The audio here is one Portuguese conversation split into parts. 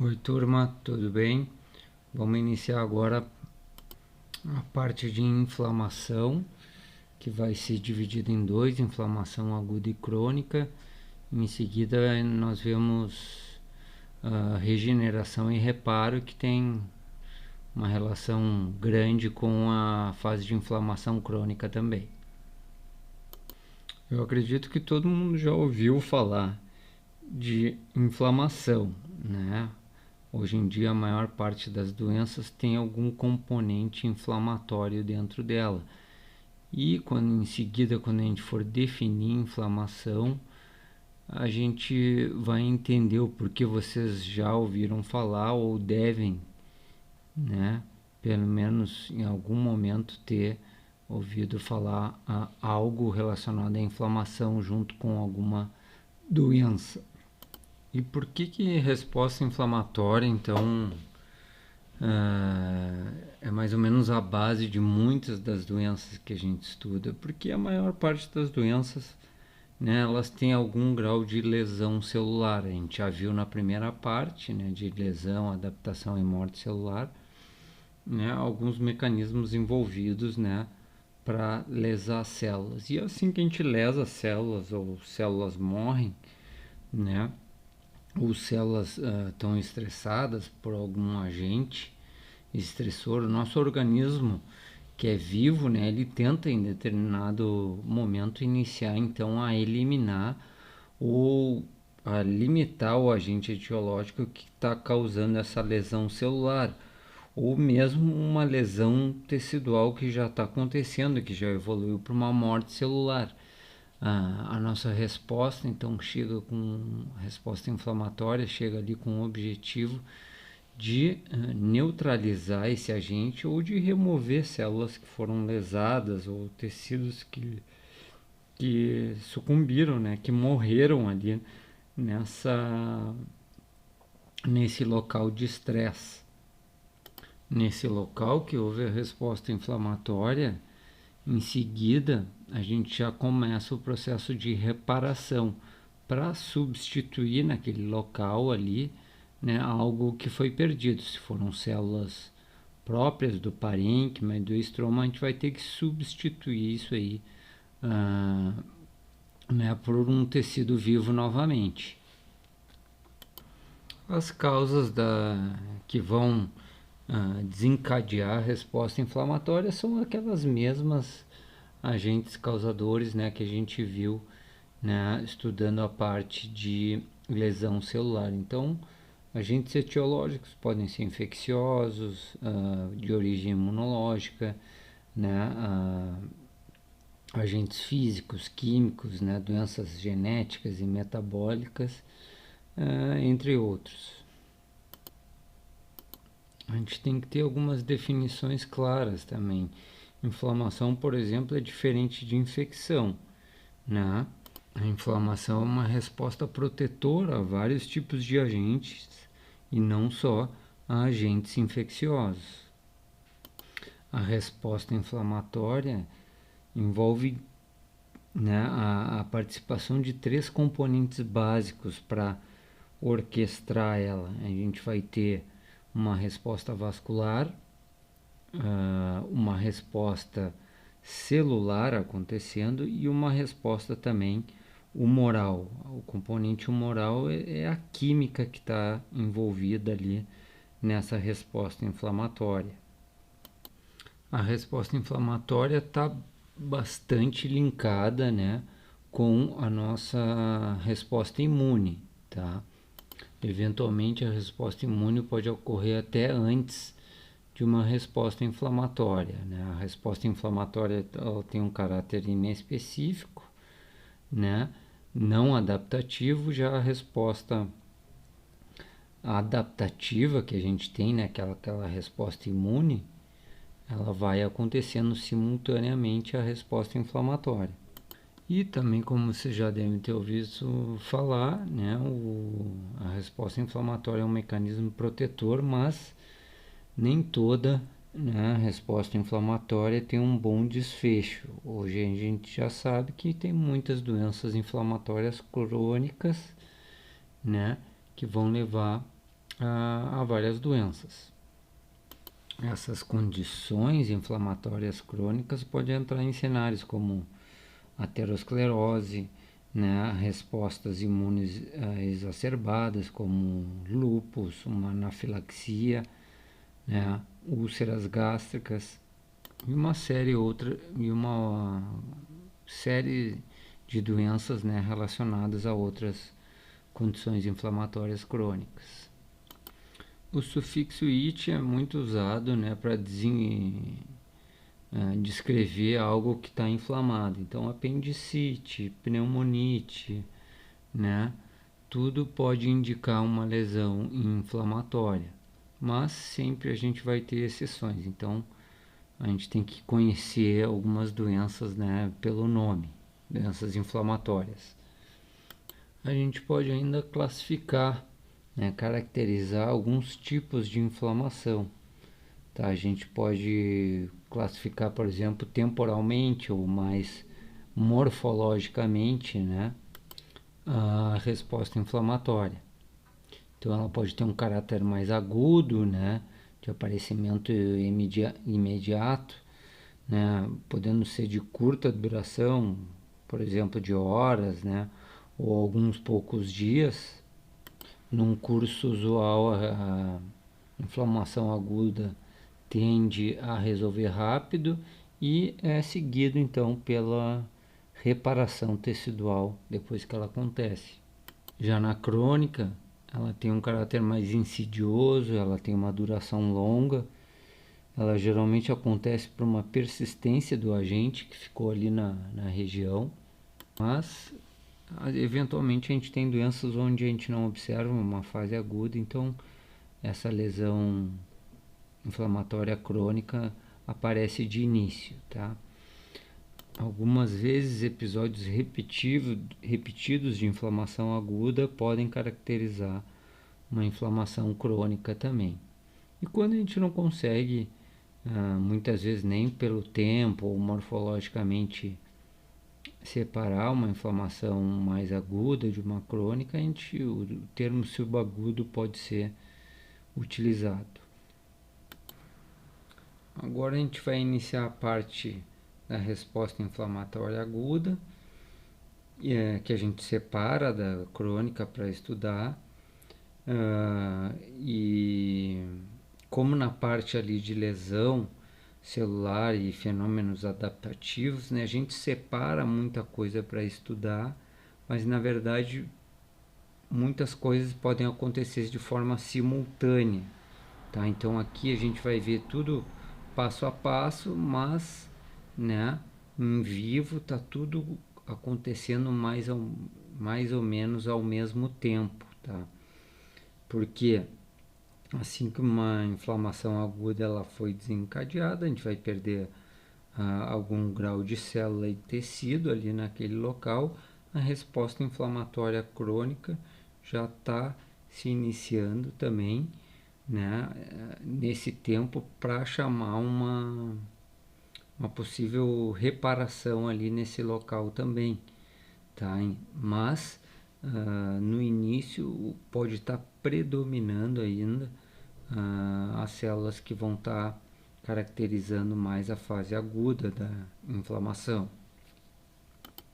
Oi, turma, tudo bem? Vamos iniciar agora a parte de inflamação, que vai ser dividida em dois: inflamação aguda e crônica. Em seguida, nós vemos a regeneração e reparo, que tem uma relação grande com a fase de inflamação crônica também. Eu acredito que todo mundo já ouviu falar de inflamação, né? Hoje em dia, a maior parte das doenças tem algum componente inflamatório dentro dela. E em seguida, quando a gente for definir inflamação, a gente vai entender o porquê vocês já ouviram falar ou devem, né, pelo menos em algum momento ter ouvido falar algo relacionado à inflamação junto com alguma doença. E por que resposta inflamatória, então, é mais ou menos a base de muitas das doenças que a gente estuda? Porque a maior parte das doenças, né, elas têm algum grau de lesão celular. A gente já viu na primeira parte, né, de lesão, adaptação e morte celular, né, alguns mecanismos envolvidos, né, para lesar células. E assim que a gente lesa células ou células morrem, né, ou células estão estressadas por algum agente estressor, o nosso organismo, que é vivo, né, ele tenta em determinado momento iniciar então a eliminar ou a limitar o agente etiológico que está causando essa lesão celular, ou mesmo uma lesão tecidual que já está acontecendo, que já evoluiu para uma morte celular. A nossa resposta então chega com resposta inflamatória, chega ali com o objetivo de neutralizar esse agente ou de remover células que foram lesadas ou tecidos que sucumbiram, né, que morreram ali nessa nesse local de estresse. Nesse local que houve a resposta inflamatória, em seguida a gente já começa o processo de reparação para substituir naquele local ali, né, algo que foi perdido. Se foram células próprias do parênquima e do estroma, a gente vai ter que substituir isso aí, ah, né, por um tecido vivo novamente. As causas que vão desencadear a resposta inflamatória são aquelas mesmas agentes causadores, né, que a gente viu, né, estudando a parte de lesão celular. Então, agentes etiológicos podem ser infecciosos, de origem imunológica, né, agentes físicos, químicos, né, doenças genéticas e metabólicas, entre outros. A gente tem que ter algumas definições claras também. Inflamação, por exemplo, é diferente de infecção, né? A inflamação é uma resposta protetora a vários tipos de agentes e não só a agentes infecciosos. A resposta inflamatória envolve, né, a participação de três componentes básicos para orquestrar ela. A gente vai ter uma resposta vascular, uma resposta celular acontecendo e uma resposta também humoral. O componente humoral é a química que está envolvida ali nessa resposta inflamatória. A resposta inflamatória está bastante linkada, né, com a nossa resposta imune, tá? Eventualmente a resposta imune pode ocorrer até antes de uma resposta inflamatória, né? A resposta inflamatória ela tem um caráter inespecífico, né? Não adaptativo. Já a resposta adaptativa que a gente tem, né? Aquela resposta imune, ela vai acontecendo simultaneamente à resposta inflamatória. E também, como você já deve ter ouvido falar, né, a resposta inflamatória é um mecanismo protetor, mas nem toda, né, resposta inflamatória tem um bom desfecho. Hoje a gente já sabe que tem muitas doenças inflamatórias crônicas, né, que vão levar a várias doenças. Essas condições inflamatórias crônicas podem entrar em cenários como aterosclerose, né, respostas imunes exacerbadas como lúpus, uma anafilaxia, né, úlceras gástricas e uma série de doenças, né, relacionadas a outras condições inflamatórias crônicas. O sufixo "it" é muito usado, né, para descrever algo que está inflamado. Então, apendicite, pneumonite, né, tudo pode indicar uma lesão inflamatória, mas sempre a gente vai ter exceções. Então, a gente tem que conhecer algumas doenças, né, pelo nome, doenças inflamatórias. A gente pode ainda classificar, né, caracterizar alguns tipos de inflamação. Tá? A gente pode classificar, por exemplo, temporalmente ou mais morfologicamente, né, a resposta inflamatória. Então, ela pode ter um caráter mais agudo, né, de aparecimento imediato, né, podendo ser de curta duração, por exemplo, de horas, né, ou alguns poucos dias. Num curso usual, a inflamação aguda tende a resolver rápido e é seguido então pela reparação tecidual depois que ela acontece. Já na crônica, ela tem um caráter mais insidioso, ela tem uma duração longa, ela geralmente acontece por uma persistência do agente que ficou ali na região, mas eventualmente a gente tem doenças onde a gente não observa uma fase aguda, então essa lesão inflamatória crônica aparece de início, tá? Algumas vezes episódios repetidos de inflamação aguda podem caracterizar uma inflamação crônica também. E quando a gente não consegue, muitas vezes nem pelo tempo ou morfologicamente, separar uma inflamação mais aguda de uma crônica, o termo subagudo pode ser utilizado. Agora a gente vai iniciar a parte da resposta inflamatória aguda, que a gente separa da crônica para estudar. E como na parte ali de lesão celular e fenômenos adaptativos, né, a gente separa muita coisa para estudar, mas na verdade muitas coisas podem acontecer de forma simultânea, tá? Então aqui a gente vai ver tudo passo a passo, mas, né, em vivo tá tudo acontecendo mais ou menos ao mesmo tempo, tá? Porque assim que uma inflamação aguda ela foi desencadeada, a gente vai perder algum grau de célula e tecido ali naquele local, a resposta inflamatória crônica já está se iniciando também, né, nesse tempo para chamar uma possível reparação ali nesse local também, tá? Mas no início pode estar predominando ainda as células que vão estar caracterizando mais a fase aguda da inflamação.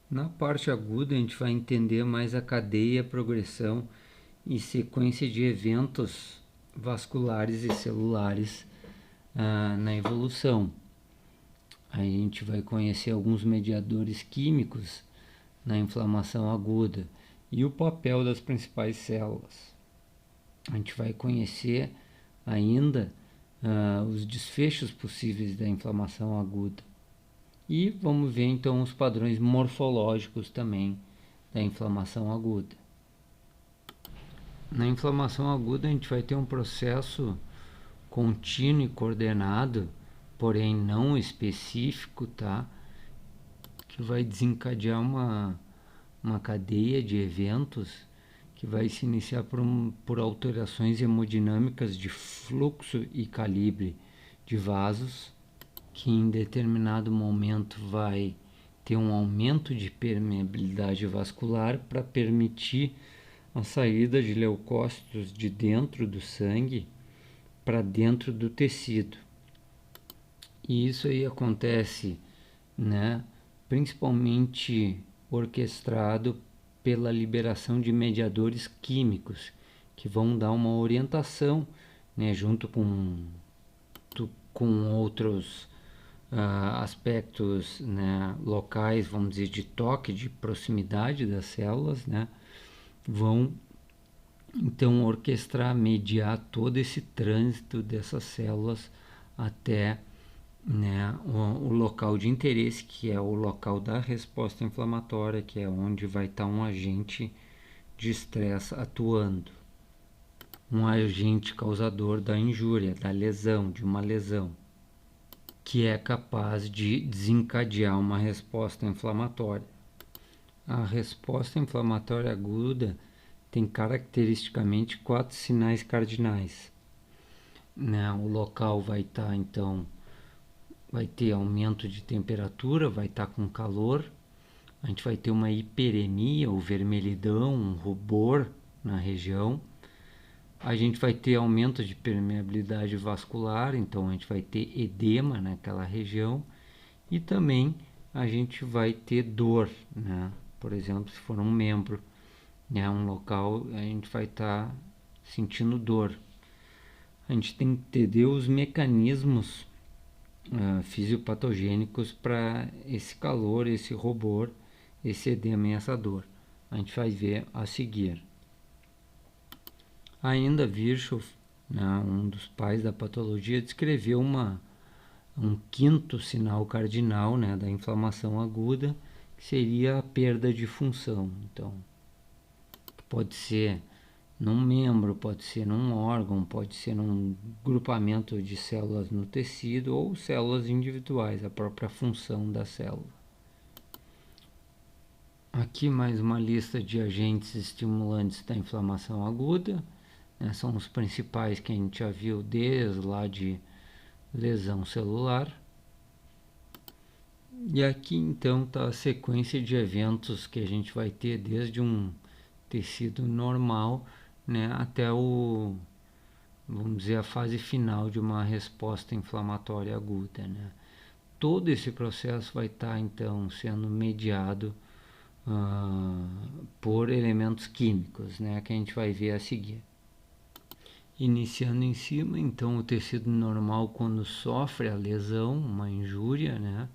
Na parte aguda, a gente vai entender mais a cadeia, progressão e sequência de eventos vasculares e celulares na evolução. Aí a gente vai conhecer alguns mediadores químicos na inflamação aguda e o papel das principais células. A gente vai conhecer ainda os desfechos possíveis da inflamação aguda. E vamos ver então os padrões morfológicos também da inflamação aguda. Na inflamação aguda a gente vai ter um processo contínuo e coordenado, porém não específico, tá? Que vai desencadear uma cadeia de eventos que vai se iniciar por alterações hemodinâmicas de fluxo e calibre de vasos, que em determinado momento vai ter um aumento de permeabilidade vascular para permitir a saída de leucócitos de dentro do sangue para dentro do tecido. E isso aí acontece, né, principalmente orquestrado pela liberação de mediadores químicos que vão dar uma orientação, né, junto com outros aspectos, né, locais, vamos dizer, de toque, de proximidade das células, né, vão então orquestrar, mediar todo esse trânsito dessas células até, né, o local de interesse, que é o local da resposta inflamatória, que é onde vai estar um agente de estresse atuando, um agente causador da injúria, da lesão, de uma lesão, que é capaz de desencadear uma resposta inflamatória. A resposta inflamatória aguda tem caracteristicamente 4 sinais cardinais, né? O local vai estar, então, vai ter aumento de temperatura, vai estar com calor, a gente vai ter uma hiperemia, ou vermelhidão, um rubor na região, a gente vai ter aumento de permeabilidade vascular, então a gente vai ter edema naquela região, e também a gente vai ter dor, né? Por exemplo, se for um membro, né, um local, a gente vai estar sentindo dor. A gente tem que entender os mecanismos fisiopatogênicos para esse calor, esse rubor, esse edema e essa dor. A gente vai ver a seguir. Ainda Virchow, né, um dos pais da patologia, descreveu um quinto sinal cardinal, né, da inflamação aguda, que seria a perda de função. Então, pode ser num membro, pode ser num órgão, pode ser num grupamento de células no tecido ou células individuais, a própria função da célula. Aqui mais uma lista de agentes estimulantes da inflamação aguda, né, são os principais que a gente já viu desde lá de lesão celular. E aqui então está a sequência de eventos que a gente vai ter desde um tecido normal, né, até vamos dizer, a fase final de uma resposta inflamatória aguda, né. Todo esse processo vai estar então sendo mediado por elementos químicos, né, que a gente vai ver a seguir. Iniciando em cima, então, o tecido normal, quando sofre a lesão, uma injúria, né,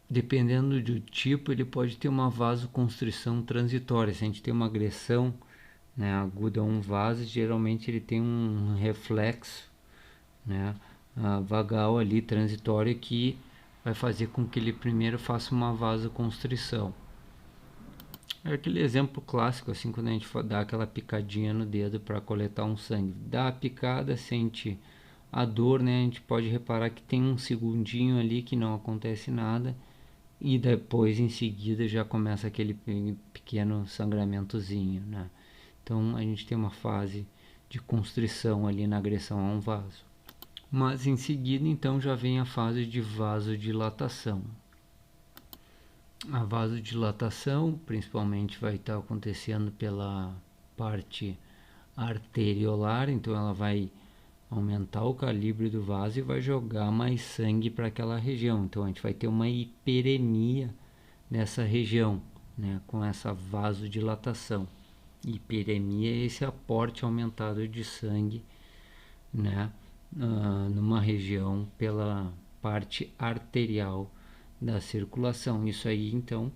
dependendo do tipo, ele pode ter uma vasoconstrição transitória. Se a gente tem uma agressão, né, aguda a um vaso, geralmente ele tem um reflexo, né, vagal ali, transitório, que vai fazer com que ele primeiro faça uma vasoconstrição. É aquele exemplo clássico, assim, quando a gente dá aquela picadinha no dedo para coletar um sangue. Dá a picada, sente a dor, né? A gente pode reparar que tem um segundinho ali que não acontece nada, e depois em seguida já começa aquele pequeno sangramentozinho, né? Então a gente tem uma fase de constrição ali na agressão a um vaso. Mas em seguida então já vem a fase de vasodilatação. A vasodilatação principalmente vai estar acontecendo pela parte arteriolar, então ela vai aumentar o calibre do vaso e vai jogar mais sangue para aquela região. Então a gente vai ter uma hiperemia nessa região, né, com essa vasodilatação. Hiperemia é esse aporte aumentado de sangue, né, numa região pela parte arterial da circulação. Isso aí então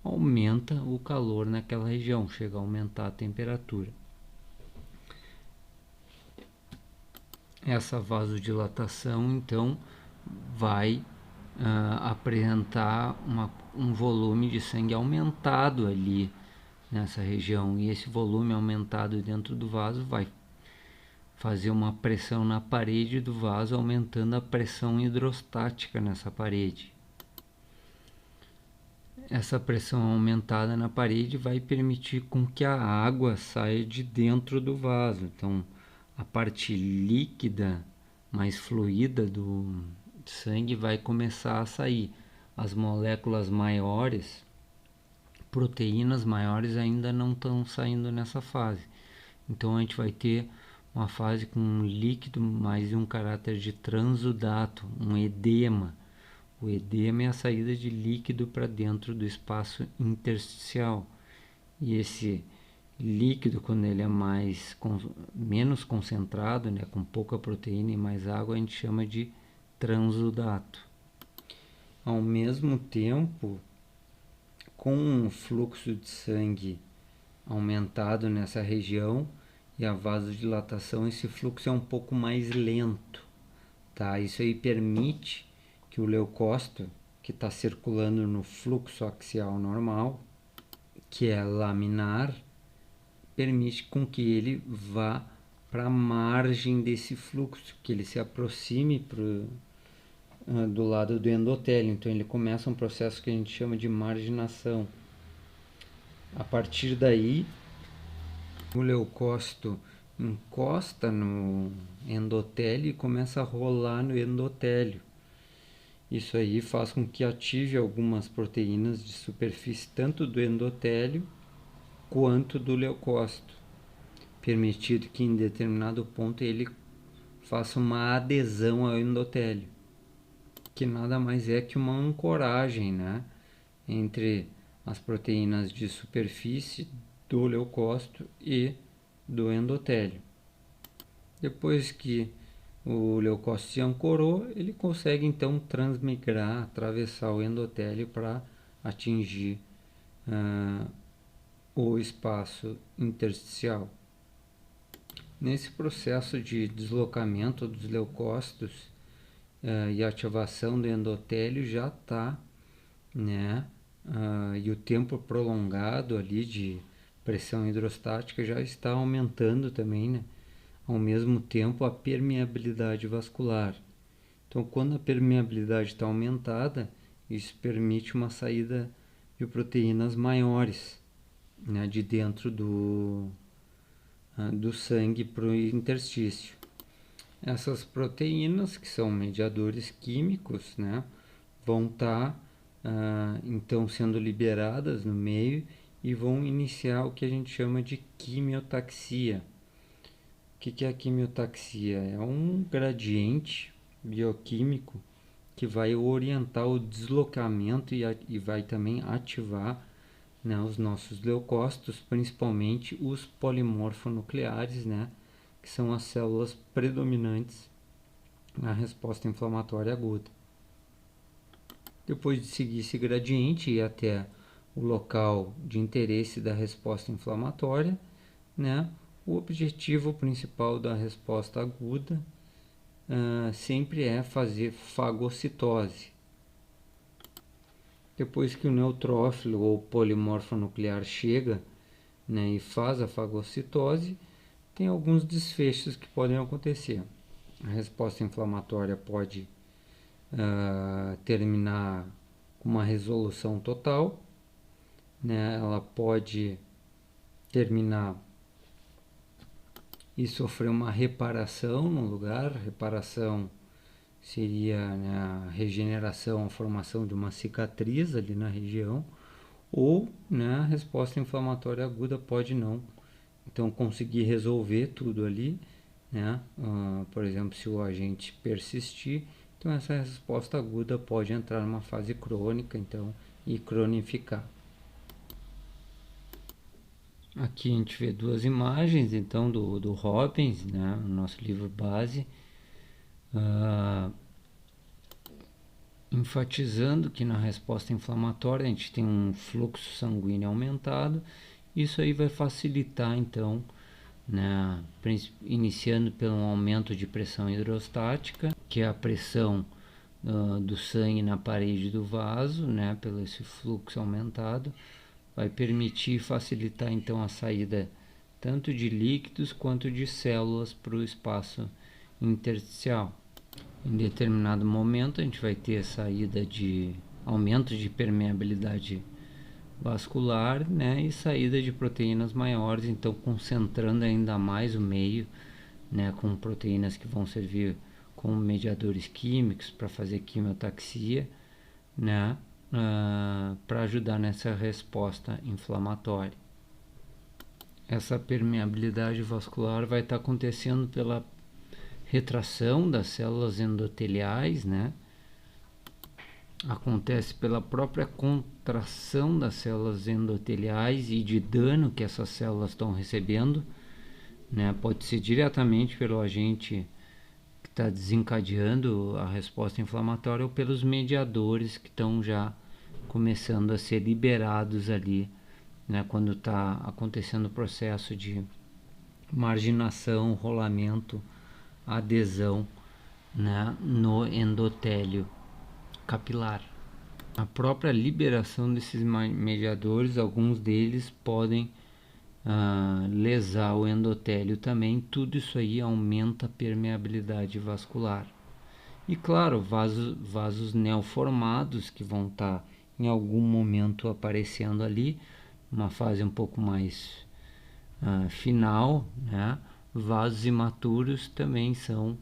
aumenta o calor naquela região, chega a aumentar a temperatura. Essa vasodilatação então vai apresentar um volume de sangue aumentado ali nessa região, e esse volume aumentado dentro do vaso vai fazer uma pressão na parede do vaso, aumentando a pressão hidrostática nessa parede. Essa pressão aumentada na parede vai permitir com que a água saia de dentro do vaso. Então, a parte líquida, mais fluida do sangue vai começar a sair. As moléculas maiores proteínas maiores ainda não estão saindo nessa fase. Então a gente vai ter uma fase com um líquido mais um caráter de transudato, um edema. O edema é a saída de líquido para dentro do espaço intersticial. E esse líquido, quando ele é menos concentrado, né, com pouca proteína e mais água, a gente chama de transudato. Ao mesmo tempo, com o fluxo de sangue aumentado nessa região e a vasodilatação, esse fluxo é um pouco mais lento, tá? Isso aí permite que o leucócito, que está circulando no fluxo axial normal, que é laminar, permite com que ele vá para a margem desse fluxo, que ele se aproxime do lado do endotélio. Então ele começa um processo que a gente chama de marginação. A partir daí, o leucócito encosta no endotélio e começa a rolar no endotélio. Isso aí faz com que ative algumas proteínas de superfície tanto do endotélio quanto do leucócito, permitido que em determinado ponto ele faça uma adesão ao endotélio, que nada mais é que uma ancoragem, né, entre as proteínas de superfície do leucócito e do endotélio. Depois que o leucócito se ancorou, ele consegue então transmigrar, atravessar o endotélio para atingir o espaço intersticial. Nesse processo de deslocamento dos leucócitos e ativação do endotélio já está, né, e o tempo prolongado ali de pressão hidrostática já está aumentando também, né, ao mesmo tempo a permeabilidade vascular. Então, quando a permeabilidade está aumentada, isso permite uma saída de proteínas maiores, né, de dentro do sangue para o interstício. Essas proteínas, que são mediadores químicos, né, vão estar então sendo liberadas no meio e vão iniciar o que a gente chama de quimiotaxia. O que é a quimiotaxia? É um gradiente bioquímico que vai orientar o deslocamento e vai também ativar, né, os nossos leucócitos, principalmente os polimorfonucleares, né, que são as células predominantes na resposta inflamatória aguda. Depois de seguir esse gradiente e ir até o local de interesse da resposta inflamatória, né, o objetivo principal da resposta aguda sempre é fazer fagocitose. Depois que o neutrófilo ou polimorfonuclear chega, né, e faz a fagocitose, tem alguns desfechos que podem acontecer. A resposta inflamatória pode terminar com uma resolução total, né? Ela pode terminar e sofrer uma reparação no lugar. Reparação seria, né, a regeneração, a formação de uma cicatriz ali na região, ou, né, a resposta inflamatória aguda pode não então conseguir resolver tudo ali, né? Por exemplo, se o agente persistir, então essa resposta aguda pode entrar numa fase crônica, então, e cronificar. Aqui a gente vê duas imagens, então, do Robbins, né, no nosso livro base, enfatizando que na resposta inflamatória a gente tem um fluxo sanguíneo aumentado. Isso aí vai facilitar, então, né, iniciando pelo aumento de pressão hidrostática, que é a pressão do sangue na parede do vaso, né, pelo esse fluxo aumentado, vai permitir e facilitar então a saída tanto de líquidos quanto de células para o espaço intersticial. Em determinado momento a gente vai ter a saída de aumento de permeabilidade vascular, né, e saída de proteínas maiores, então concentrando ainda mais o meio, né, com proteínas que vão servir como mediadores químicos para fazer quimiotaxia, né, para ajudar nessa resposta inflamatória. Essa permeabilidade vascular vai estar acontecendo pela retração das células endoteliais, né? Acontece pela própria contração das células endoteliais e de dano que essas células estão recebendo, né? Pode ser diretamente pelo agente que está desencadeando a resposta inflamatória ou pelos mediadores que estão já começando a ser liberados ali, né? Quando está acontecendo o processo de marginação, rolamento, adesão, né? No endotélio capilar. A própria liberação desses mediadores, alguns deles podem lesar o endotélio também. Tudo isso aí aumenta a permeabilidade vascular. E claro, vasos neoformados que vão estar em algum momento aparecendo ali, uma fase um pouco mais final, né? Vasos imaturos também são,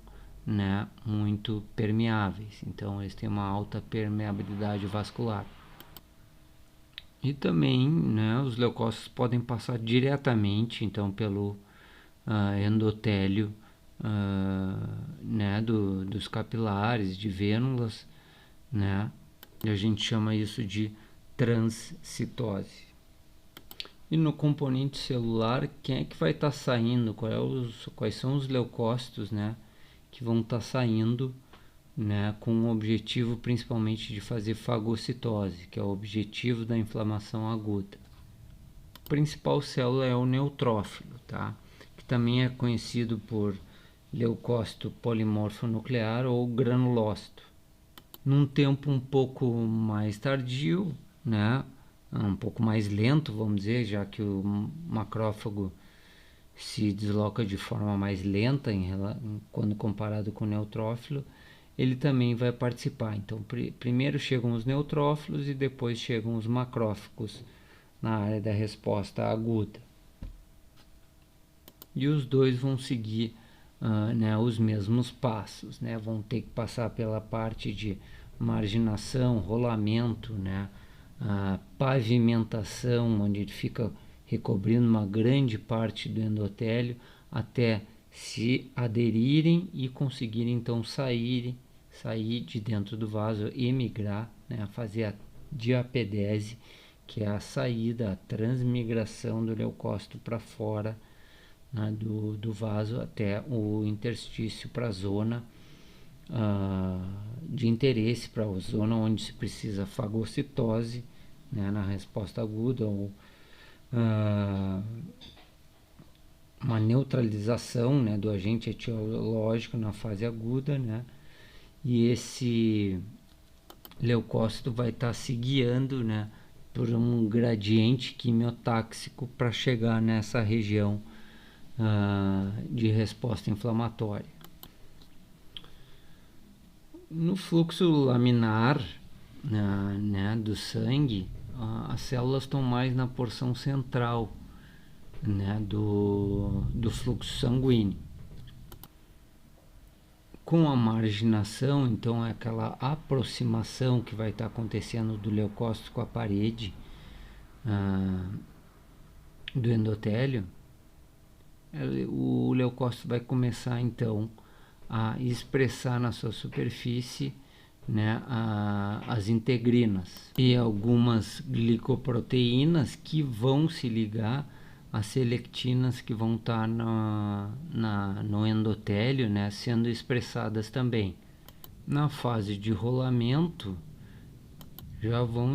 né, muito permeáveis, então eles têm uma alta permeabilidade vascular. E também, né, os leucócitos podem passar diretamente, então, pelo endotélio, né, dos capilares, de vênulas, né, e a gente chama isso de transcitose. E no componente celular, quem é que vai estar saindo? Quais são os leucócitos, né, que vão estar saindo, né, com o objetivo principalmente de fazer fagocitose, que é o objetivo da inflamação aguda. A principal célula é o neutrófilo, tá? Que também é conhecido por leucócito polimorfo nuclear ou granulócito. Num tempo um pouco mais tardio, né, um pouco mais lento, vamos dizer, já que o macrófago se desloca de forma mais lenta quando comparado com o neutrófilo, ele também vai participar. Então, primeiro chegam os neutrófilos e depois chegam os macrófagos na área da resposta aguda. E os dois vão seguir né, os mesmos passos, né? Vão ter que passar pela parte de marginação, rolamento, né? Pavimentação, onde ele fica recobrindo uma grande parte do endotélio, até se aderirem e conseguirem então sair de dentro do vaso e migrar, né, fazer a diapedese, que é a saída, a transmigração do leucócito para fora, né, do vaso até o interstício, para a zona de interesse, para a zona onde se precisa fagocitose, né, na resposta aguda, ou uma neutralização, né, do agente etiológico na fase aguda, né, e esse leucócito vai estar se guiando, né, por um gradiente quimiotáxico para chegar nessa região de resposta inflamatória. No fluxo laminar, né, do sangue, as células estão mais na porção central, né, do fluxo sanguíneo. Com a marginação, então, é aquela aproximação que vai estar acontecendo do leucócito com a parede do endotélio, o leucócito vai começar então a expressar na sua superfície, né, as integrinas e algumas glicoproteínas que vão se ligar às selectinas que vão estar no endotélio, né, sendo expressadas também. Na fase de rolamento já vão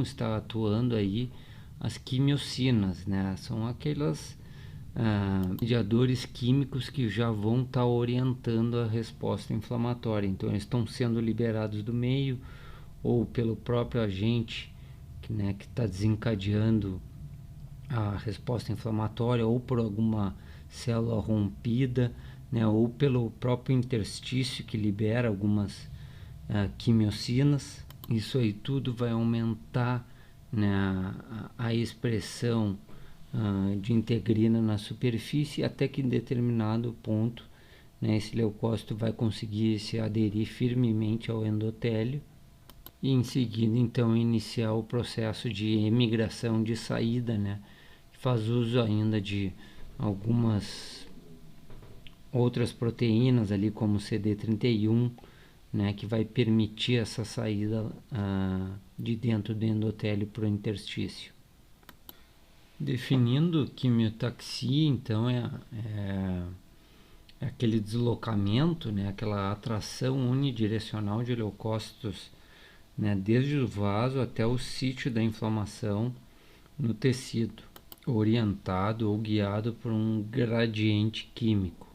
estar atuando aí as quimiocinas, né? São aquelas mediadores químicos que já vão estar orientando a resposta inflamatória. Então eles estão sendo liberados do meio ou pelo próprio agente que está desencadeando a resposta inflamatória, ou por alguma célula rompida, né, ou pelo próprio interstício que libera algumas quimiocinas. Isso aí tudo vai aumentar, né, a expressão de integrina na superfície, até que em determinado ponto, né, esse leucócito vai conseguir se aderir firmemente ao endotélio, e em seguida então iniciar o processo de emigração, de saída, né? Faz uso ainda de algumas outras proteínas ali como CD31, né, que vai permitir essa saída de dentro do endotélio para o interstício. Definindo quimiotaxia, então é aquele deslocamento, né, aquela atração unidirecional de leucócitos, né, desde o vaso até o sítio da inflamação no tecido, orientado ou guiado por um gradiente químico.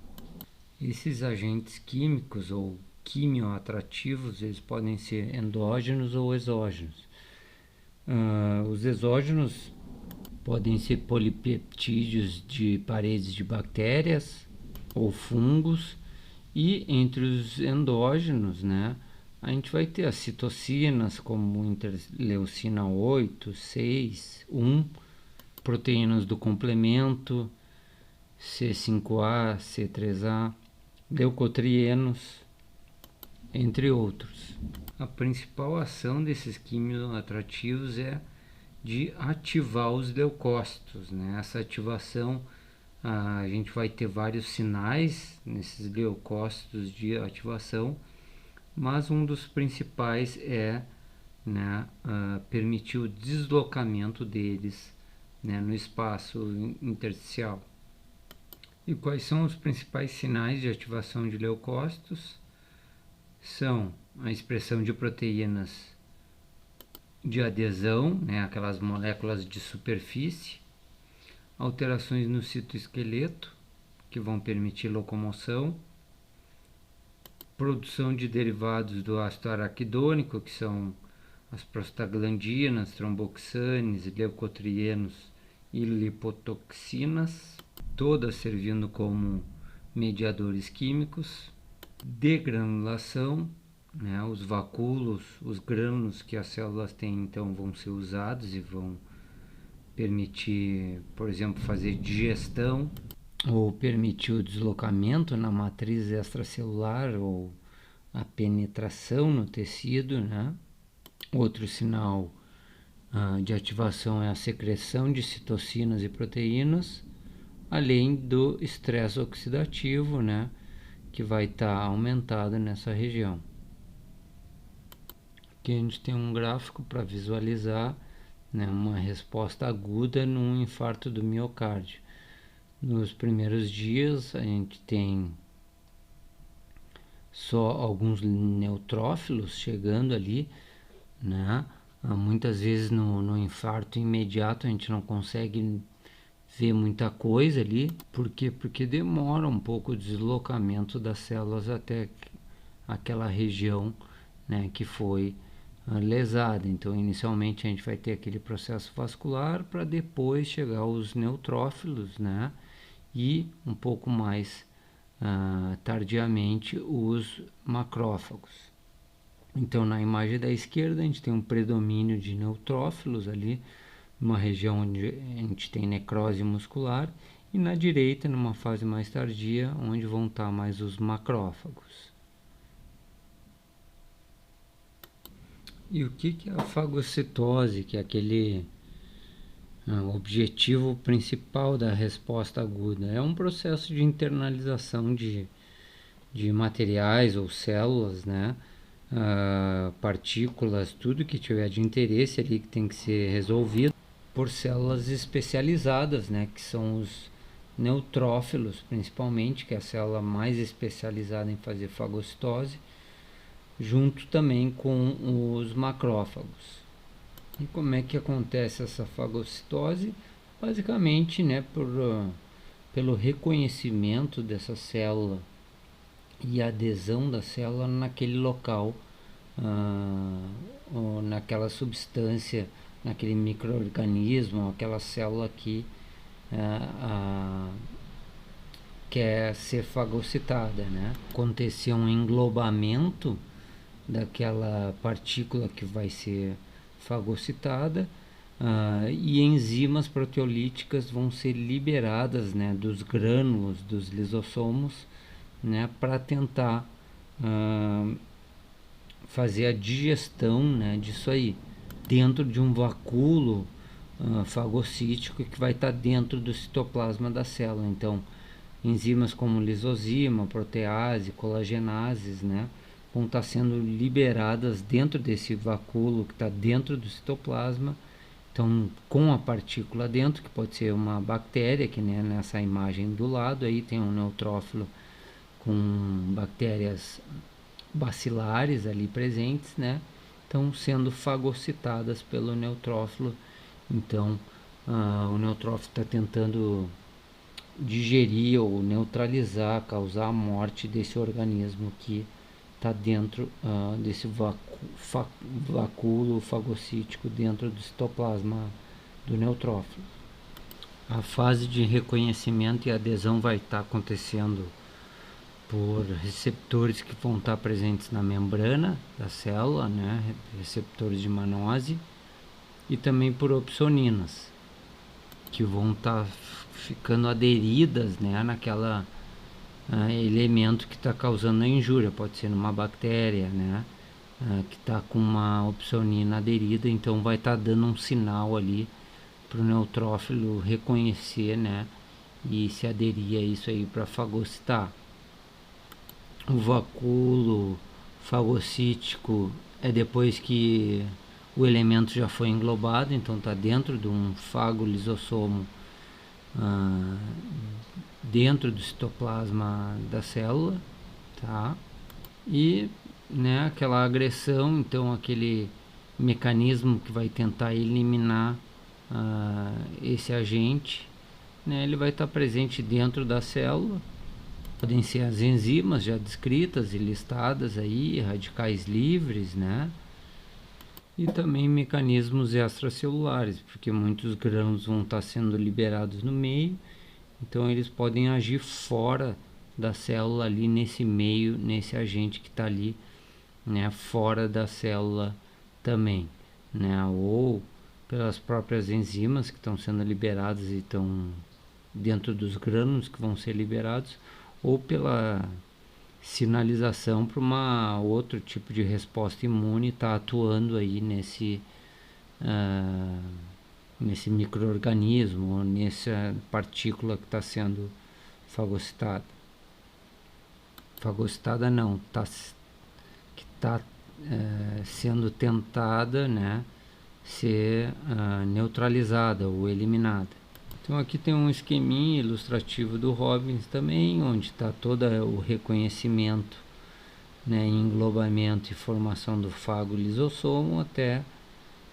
Esses agentes químicos ou quimioatrativos, eles podem ser endógenos ou exógenos. Os exógenos podem ser polipeptídeos de paredes de bactérias ou fungos, e entre os endógenos, né, a gente vai ter as citocinas como interleucina 8, 6, 1, proteínas do complemento, C5A, C3A, leucotrienos, entre outros. A principal ação desses quimioatrativos é de ativar os leucócitos, né? Essa ativação, a gente vai ter vários sinais nesses leucócitos de ativação, mas um dos principais é, né, permitir o deslocamento deles, né, no espaço intersticial. E quais são os principais sinais de ativação de leucócitos? São a expressão de proteínas de adesão, né, aquelas moléculas de superfície, alterações no citoesqueleto, que vão permitir locomoção, produção de derivados do ácido araquidônico, que são as prostaglandinas, tromboxanes, leucotrienos e lipotoxinas, todas servindo como mediadores químicos, degranulação, né, os vacúolos, os grânulos que as células têm, então vão ser usados e vão permitir, por exemplo, fazer digestão ou permitir o deslocamento na matriz extracelular ou a penetração no tecido, né? Outro sinal de ativação é a secreção de citocinas e proteínas, além do estresse oxidativo, né, que vai estar aumentado nessa região. Aqui a gente tem um gráfico para visualizar, né, uma resposta aguda num infarto do miocárdio. Nos primeiros dias a gente tem só alguns neutrófilos chegando ali, né? Muitas vezes no infarto imediato a gente não consegue ver muita coisa ali. Por quê? Porque demora um pouco o deslocamento das células até aquela região, né, que foi lesada. Então, inicialmente a gente vai ter aquele processo vascular para depois chegar aos neutrófilos, né, e um pouco mais tardiamente os macrófagos. Então, na imagem da esquerda, a gente tem um predomínio de neutrófilos ali, numa região onde a gente tem necrose muscular, e na direita, numa fase mais tardia, onde vão estar mais os macrófagos. E o que é a fagocitose, que é aquele objetivo principal da resposta aguda? É um processo de internalização de materiais ou células, né? Partículas, tudo que tiver de interesse ali que tem que ser resolvido por células especializadas, né, que são os neutrófilos, principalmente, que é a célula mais especializada em fazer fagocitose, junto também com os macrófagos. E como é que acontece essa fagocitose? Basicamente, né, pelo reconhecimento dessa célula e a adesão da célula naquele local, ou naquela substância, naquele micro-organismo, aquela célula que quer ser fagocitada, né? Acontecer um englobamento daquela partícula que vai ser fagocitada, e enzimas proteolíticas vão ser liberadas, né, dos grânulos dos lisossomos, né, para tentar fazer a digestão, né, disso aí, dentro de um vacúolo fagocítico que vai estar dentro do citoplasma da célula. Então, enzimas como lisozima, protease, colagenases, né, vão estar sendo liberadas dentro desse vacúolo que está dentro do citoplasma. Então, com a partícula dentro, que pode ser uma bactéria, que né, nessa imagem do lado aí tem um neutrófilo com bactérias bacilares ali presentes, né? Estão sendo fagocitadas pelo neutrófilo. Então, o neutrófilo está tentando digerir ou neutralizar, causar a morte desse organismo que está dentro desse vacúolo fagocítico dentro do citoplasma do neutrófilo. A fase de reconhecimento e adesão vai estar acontecendo por receptores que vão estar presentes na membrana da célula, né? Receptores de mannose, e também por opsoninas, que vão estar ficando aderidas, né, naquela elemento que está causando a injúria. Pode ser numa bactéria, né, que está com uma opsonina aderida, então vai estar dando um sinal ali para o neutrófilo reconhecer, né, e se aderir a isso aí para fagocitar. O vacúolo fagocítico é depois que o elemento já foi englobado, então está dentro de um fagolisossomo dentro do citoplasma da célula, tá? E né, aquela agressão, então aquele mecanismo que vai tentar eliminar esse agente, né, ele vai estar presente dentro da célula. Podem ser as enzimas já descritas e listadas aí, radicais livres, né? E também mecanismos extracelulares, porque muitos grãos vão estar sendo liberados no meio, então eles podem agir fora da célula ali nesse meio, nesse agente que está ali, né, fora da célula também, né? Ou pelas próprias enzimas que estão sendo liberadas e estão dentro dos grânulos que vão ser liberados, ou pela sinalização para uma outro tipo de resposta imune estar atuando aí nesse microorganismo, nessa partícula que está sendo fagocitada. Fagocitada não, que está sendo tentada, né, ser neutralizada ou eliminada. Então aqui tem um esqueminha ilustrativo do Robbins também, onde está todo o reconhecimento, né, englobamento e formação do fagolisossomo até,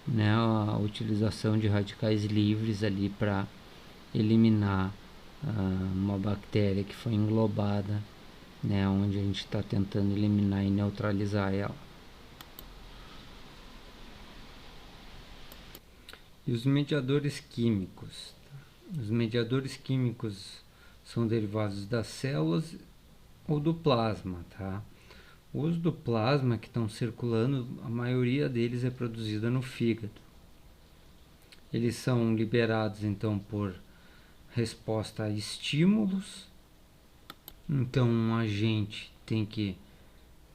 né, a utilização de radicais livres ali para eliminar uma bactéria que foi englobada, né, onde a gente está tentando eliminar e neutralizar ela. E os mediadores químicos? Os mediadores químicos são derivados das células ou do plasma, tá? Os do plasma que estão circulando, a maioria deles é produzida no fígado. Eles são liberados então por resposta a estímulos. Então um agente tem que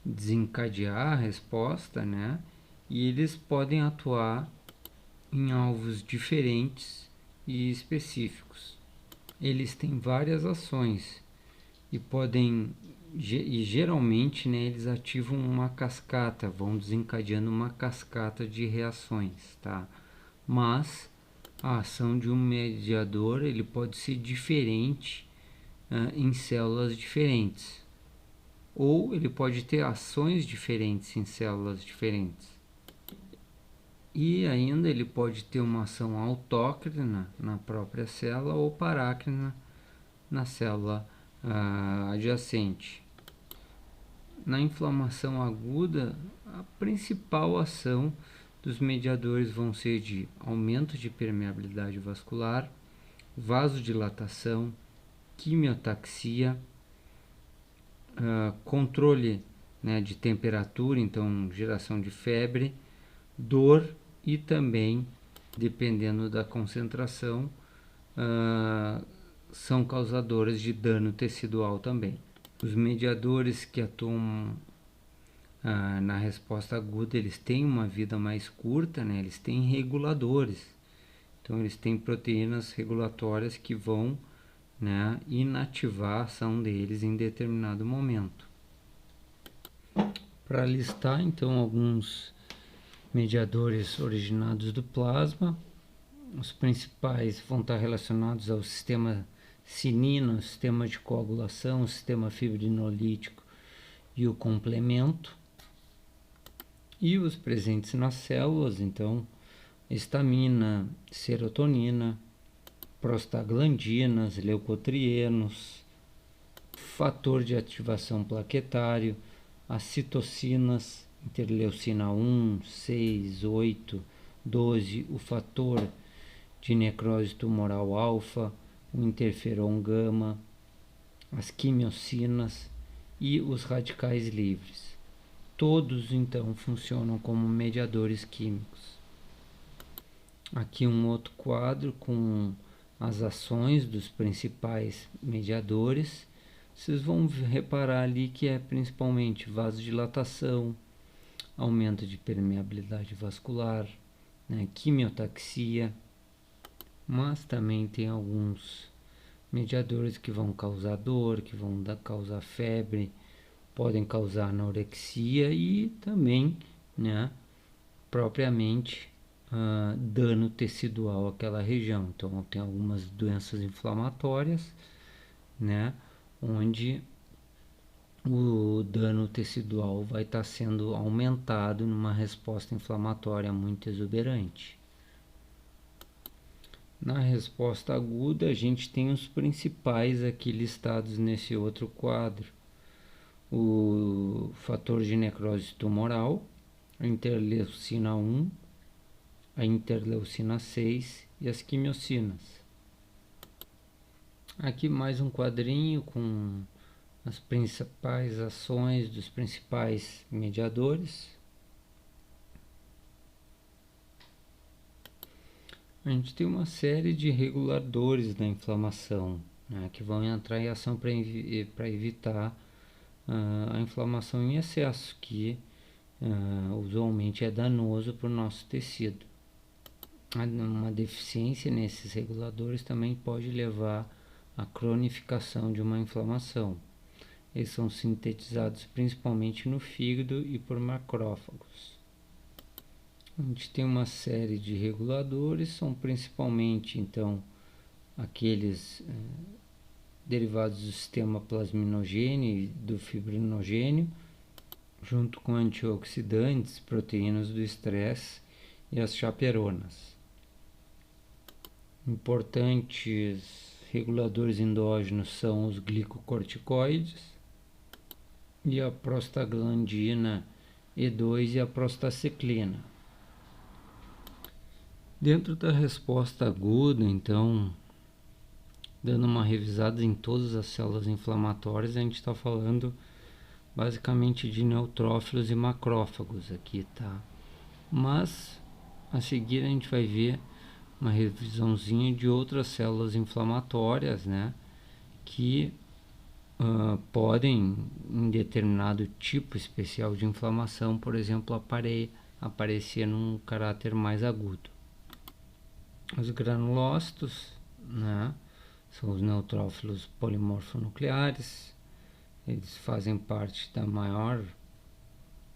desencadear a resposta, né? E eles podem atuar em alvos diferentes e específicos. Eles têm várias ações e geralmente, né, eles ativam uma cascata, vão desencadeando uma cascata de reações, tá? Mas a ação de um mediador ele pode ser diferente em células diferentes, ou ele pode ter ações diferentes em células diferentes. E ainda ele pode ter uma ação autócrina na própria célula ou parácrina na célula adjacente. Na inflamação aguda, a principal ação dos mediadores vão ser de aumento de permeabilidade vascular, vasodilatação, quimiotaxia, controle, né, de temperatura, então geração de febre, dor e também, dependendo da concentração, são causadores de dano tecidual também. Os mediadores que atuam na resposta aguda eles têm uma vida mais curta, né? Eles têm reguladores. Então eles têm proteínas regulatórias que vão, né, inativar a ação deles em determinado momento. Para listar então alguns mediadores originados do plasma, os principais vão estar relacionados ao sistema cinina, o sistema de coagulação, o sistema fibrinolítico e o complemento. E os presentes nas células, então, histamina, serotonina, prostaglandinas, leucotrienos, fator de ativação plaquetário, as citocinas, interleucina 1, 6, 8, 12, o fator de necrose tumoral alfa, o interferon gama, as quimiocinas e os radicais livres. Todos então funcionam como mediadores químicos. Aqui um outro quadro com as ações dos principais mediadores. Vocês vão reparar ali que é principalmente vasodilatação, aumento de permeabilidade vascular, né, quimiotaxia, mas também tem alguns mediadores que vão causar dor, que vão causar febre, podem causar anorexia e também, né, propriamente dano tecidual àquela região. Então tem algumas doenças inflamatórias, né, onde o dano tecidual vai estar sendo aumentado numa resposta inflamatória muito exuberante. Na resposta aguda, a gente tem os principais aqui listados nesse outro quadro. O fator de necrose tumoral, a interleucina 1, a interleucina 6 e as quimiocinas. Aqui mais um quadrinho com as principais ações dos principais mediadores. A gente tem uma série de reguladores da inflamação, né, que vão entrar em ação para evitar a inflamação em excesso, que usualmente é danoso para o nosso tecido. Uma deficiência nesses reguladores também pode levar à cronificação de uma inflamação. Eles são sintetizados principalmente no fígado e por macrófagos. A gente tem uma série de reguladores, são principalmente então aqueles derivados do sistema plasminogênio e do fibrinogênio, junto com antioxidantes, proteínas do estresse e as chaperonas. Importantes reguladores endógenos são os glicocorticoides e a prostaglandina E2 e a prostaciclina. Dentro da resposta aguda, então, dando uma revisada em todas as células inflamatórias, a gente está falando basicamente de neutrófilos e macrófagos aqui, tá? Mas a seguir a gente vai ver uma revisãozinha de outras células inflamatórias, né? Que podem, em determinado tipo especial de inflamação, por exemplo, aparecer num caráter mais agudo. Os granulócitos, né, são os neutrófilos polimorfonucleares. Eles fazem parte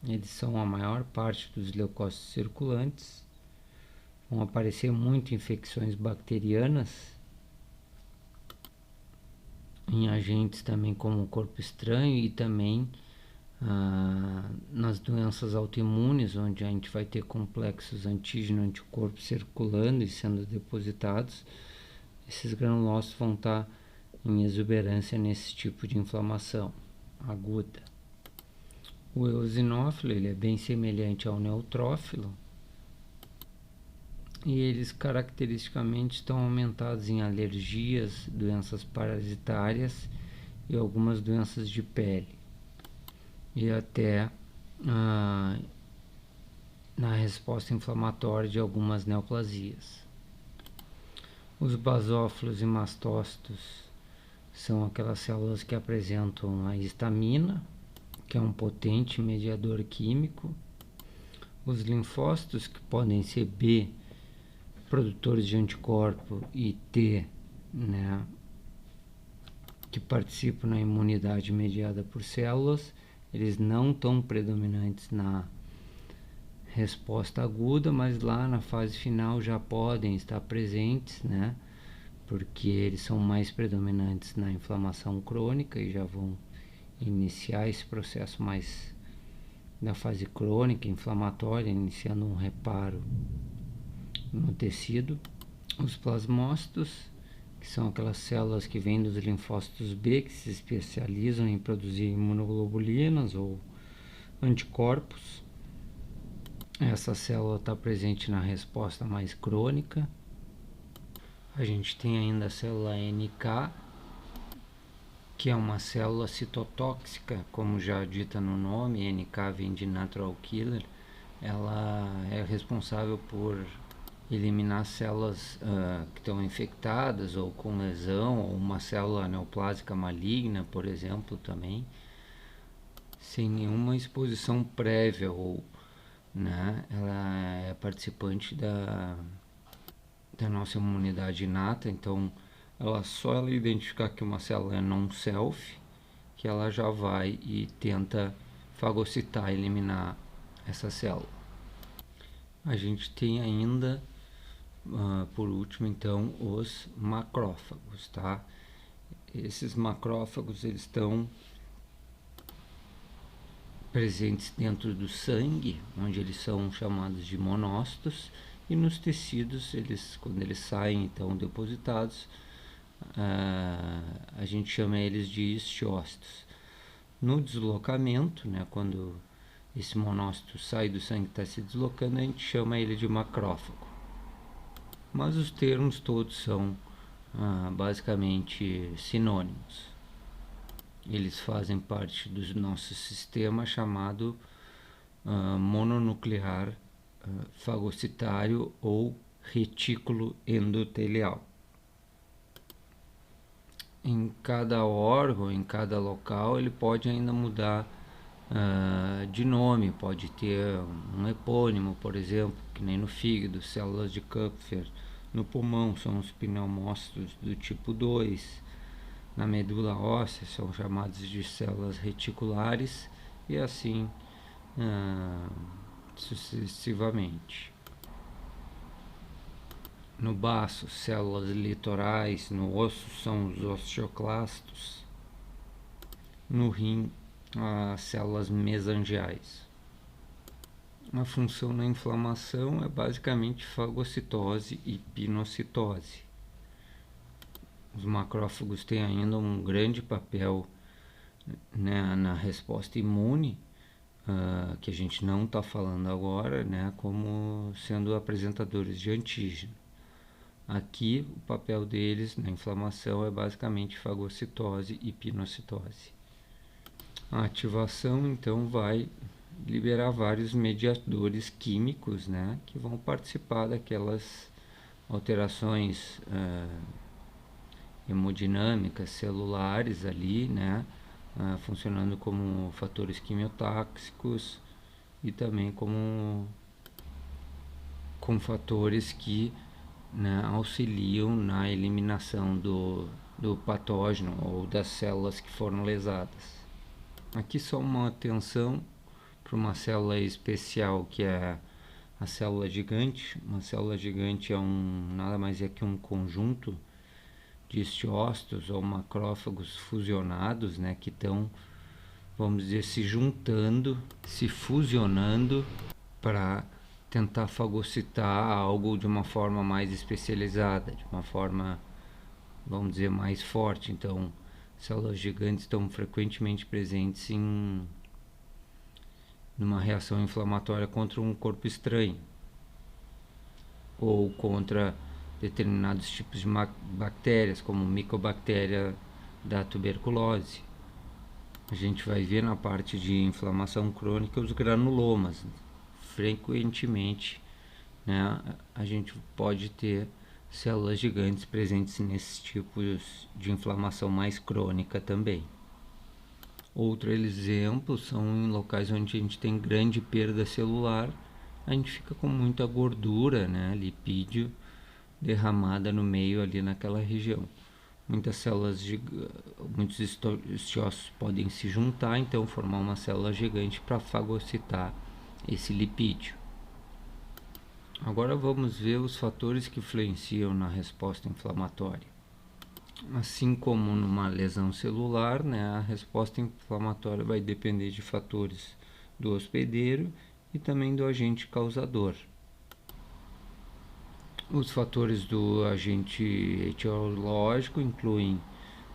eles são a maior parte dos leucócitos circulantes. Vão aparecer muito infecções bacterianas, em agentes também como o corpo estranho e também nas doenças autoimunes, onde a gente vai ter complexos antígeno-anticorpo circulando e sendo depositados. Esses granulócitos vão estar em exuberância nesse tipo de inflamação aguda. O eosinófilo, ele é bem semelhante ao neutrófilo e eles caracteristicamente estão aumentados em alergias, doenças parasitárias e algumas doenças de pele, e até na resposta inflamatória de algumas neoplasias. Os basófilos e mastócitos são aquelas células que apresentam a histamina, que é um potente mediador químico. Os linfócitos, que podem ser B, produtores de anticorpo, e T, né, que participam na imunidade mediada por células, eles não estão predominantes na resposta aguda, mas lá na fase final já podem estar presentes, né? Porque eles são mais predominantes na inflamação crônica e já vão iniciar esse processo mais da fase crônica, inflamatória, iniciando um reparo no tecido. Os plasmócitos, que são aquelas células que vêm dos linfócitos B, que se especializam em produzir imunoglobulinas ou anticorpos. Essa célula está presente na resposta mais crônica. A gente tem ainda a célula NK, que é uma célula citotóxica, como já dita no nome. NK vem de Natural Killer. Ela é responsável por eliminar células que estão infectadas ou com lesão, ou uma célula neoplásica maligna, por exemplo, também, sem nenhuma exposição prévia, ou, né, ela é participante da nossa imunidade inata. Então ela identificar que uma célula é non-self, que ela já vai e tenta fagocitar, eliminar essa célula. A gente tem ainda, por último, então, os macrófagos, tá? Esses macrófagos, eles estão presentes dentro do sangue, onde eles são chamados de monócitos, e nos tecidos, quando eles saem, então, depositados, a gente chama eles de histiócitos. No deslocamento, né, quando esse monócito sai do sangue e está se deslocando, a gente chama ele de macrófago. Mas os termos todos são basicamente sinônimos. Eles fazem parte do nosso sistema chamado mononuclear fagocitário ou retículo endotelial. Em cada órgão, em cada local, ele pode ainda mudar de nome, pode ter um epônimo, por exemplo, que nem no fígado, células de Kupfer. No pulmão são os pneumócitos do tipo 2. Na medula óssea são chamados de células reticulares, e assim sucessivamente. No baço, células litorais. No osso são os osteoclastos. No rim, as células mesangiais. A função na inflamação é basicamente fagocitose e pinocitose. Os macrófagos têm ainda um grande papel, né, na resposta imune, que a gente não está falando agora, né, como sendo apresentadores de antígeno. Aqui, o papel deles na inflamação é basicamente fagocitose e pinocitose. A ativação, então, vai liberar vários mediadores químicos, né, que vão participar daquelas alterações hemodinâmicas celulares ali, né, funcionando como fatores quimiotáxicos e também como fatores que, né, auxiliam na eliminação do patógeno ou das células que foram lesadas. Aqui só uma atenção para uma célula especial, que é a célula gigante. Uma célula gigante nada mais é que um conjunto de histiócitos ou macrófagos fusionados, né, que estão, vamos dizer, se juntando, se fusionando para tentar fagocitar algo de uma forma mais especializada, de uma forma, vamos dizer, mais forte. Então, células gigantes estão frequentemente presentes numa reação inflamatória contra um corpo estranho, ou contra determinados tipos de bactérias, como micobactéria da tuberculose. A gente vai ver na parte de inflamação crônica os granulomas. Frequentemente, né, a gente pode ter células gigantes presentes nesses tipos de inflamação mais crônica também. Outro exemplo são em locais onde a gente tem grande perda celular, a gente fica com muita gordura, né, lipídio derramada no meio ali naquela região. Muitas células, muitos estiócitos podem se juntar, então formar uma célula gigante para fagocitar esse lipídio. Agora vamos ver os fatores que influenciam na resposta inflamatória. Assim como numa lesão celular, né, a resposta inflamatória vai depender de fatores do hospedeiro e também do agente causador. Os fatores do agente etiológico incluem,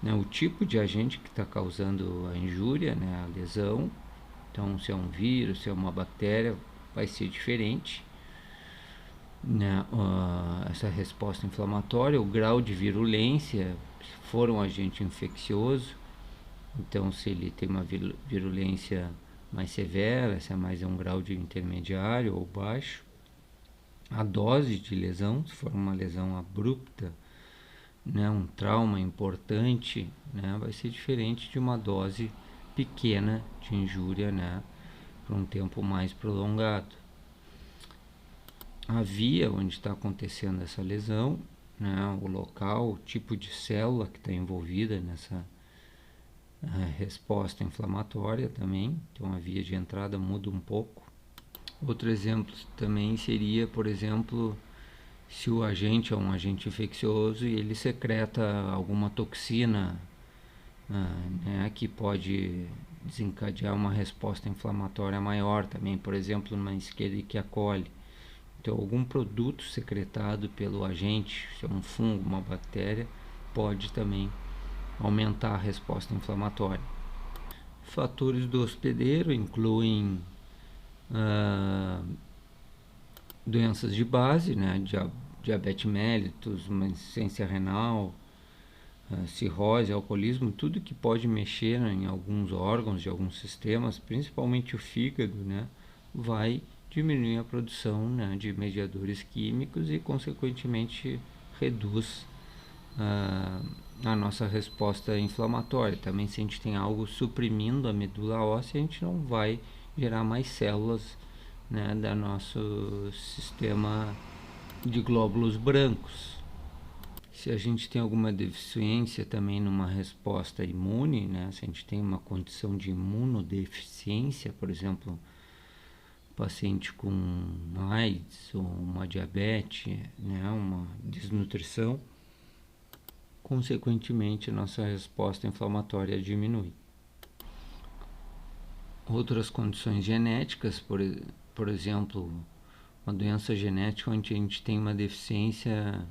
né, o tipo de agente que está causando a injúria, né, a lesão. Então, se é um vírus, se é uma bactéria, vai ser diferente, né, essa resposta inflamatória, o grau de virulência, se for um agente infeccioso, então se ele tem uma virulência mais severa, se é mais um grau de intermediário ou baixo, a dose de lesão, se for uma lesão abrupta, né, um trauma importante, né, vai ser diferente de uma dose pequena de injúria, né, por um tempo mais prolongado. A via onde está acontecendo essa lesão, né, o local, o tipo de célula que está envolvida nessa resposta inflamatória também, então a via de entrada muda um pouco. Outro exemplo também seria, por exemplo, se o agente é um agente infeccioso e ele secreta alguma toxina, né, que pode desencadear uma resposta inflamatória maior também, por exemplo, numa Escherichia coli. Então, algum produto secretado pelo agente, se é um fungo, uma bactéria, pode também aumentar a resposta inflamatória. Fatores do hospedeiro incluem doenças de base, né, diabetes mellitus, uma insuficiência renal, cirrose, alcoolismo, tudo que pode mexer em alguns órgãos de alguns sistemas, principalmente o fígado, né, vai diminuir a produção, né, de mediadores químicos e, consequentemente, reduz a nossa resposta inflamatória. Também, se a gente tem algo suprimindo a medula óssea, a gente não vai gerar mais células, né, do nosso sistema de glóbulos brancos. Se a gente tem alguma deficiência também numa resposta imune, né, se a gente tem uma condição de imunodeficiência, por exemplo, paciente com AIDS ou uma diabetes, né, uma desnutrição, consequentemente nossa resposta inflamatória diminui. Outras condições genéticas, por exemplo, uma doença genética onde a gente tem uma deficiência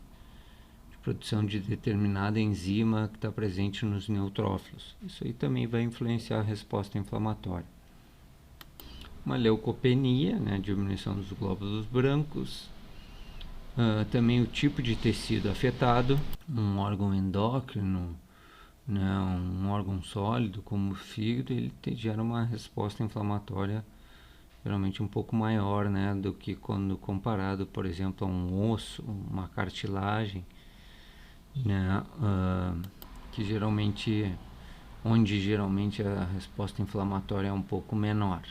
de produção de determinada enzima que está presente nos neutrófilos. Isso aí também vai influenciar a resposta inflamatória. Uma leucopenia, né, diminuição dos glóbulos brancos, também o tipo de tecido afetado, um órgão endócrino, né, um órgão sólido como o fígado, ele gera uma resposta inflamatória geralmente um pouco maior, né, do que quando comparado, por exemplo, a um osso, uma cartilagem, né, onde geralmente a resposta inflamatória é um pouco menor.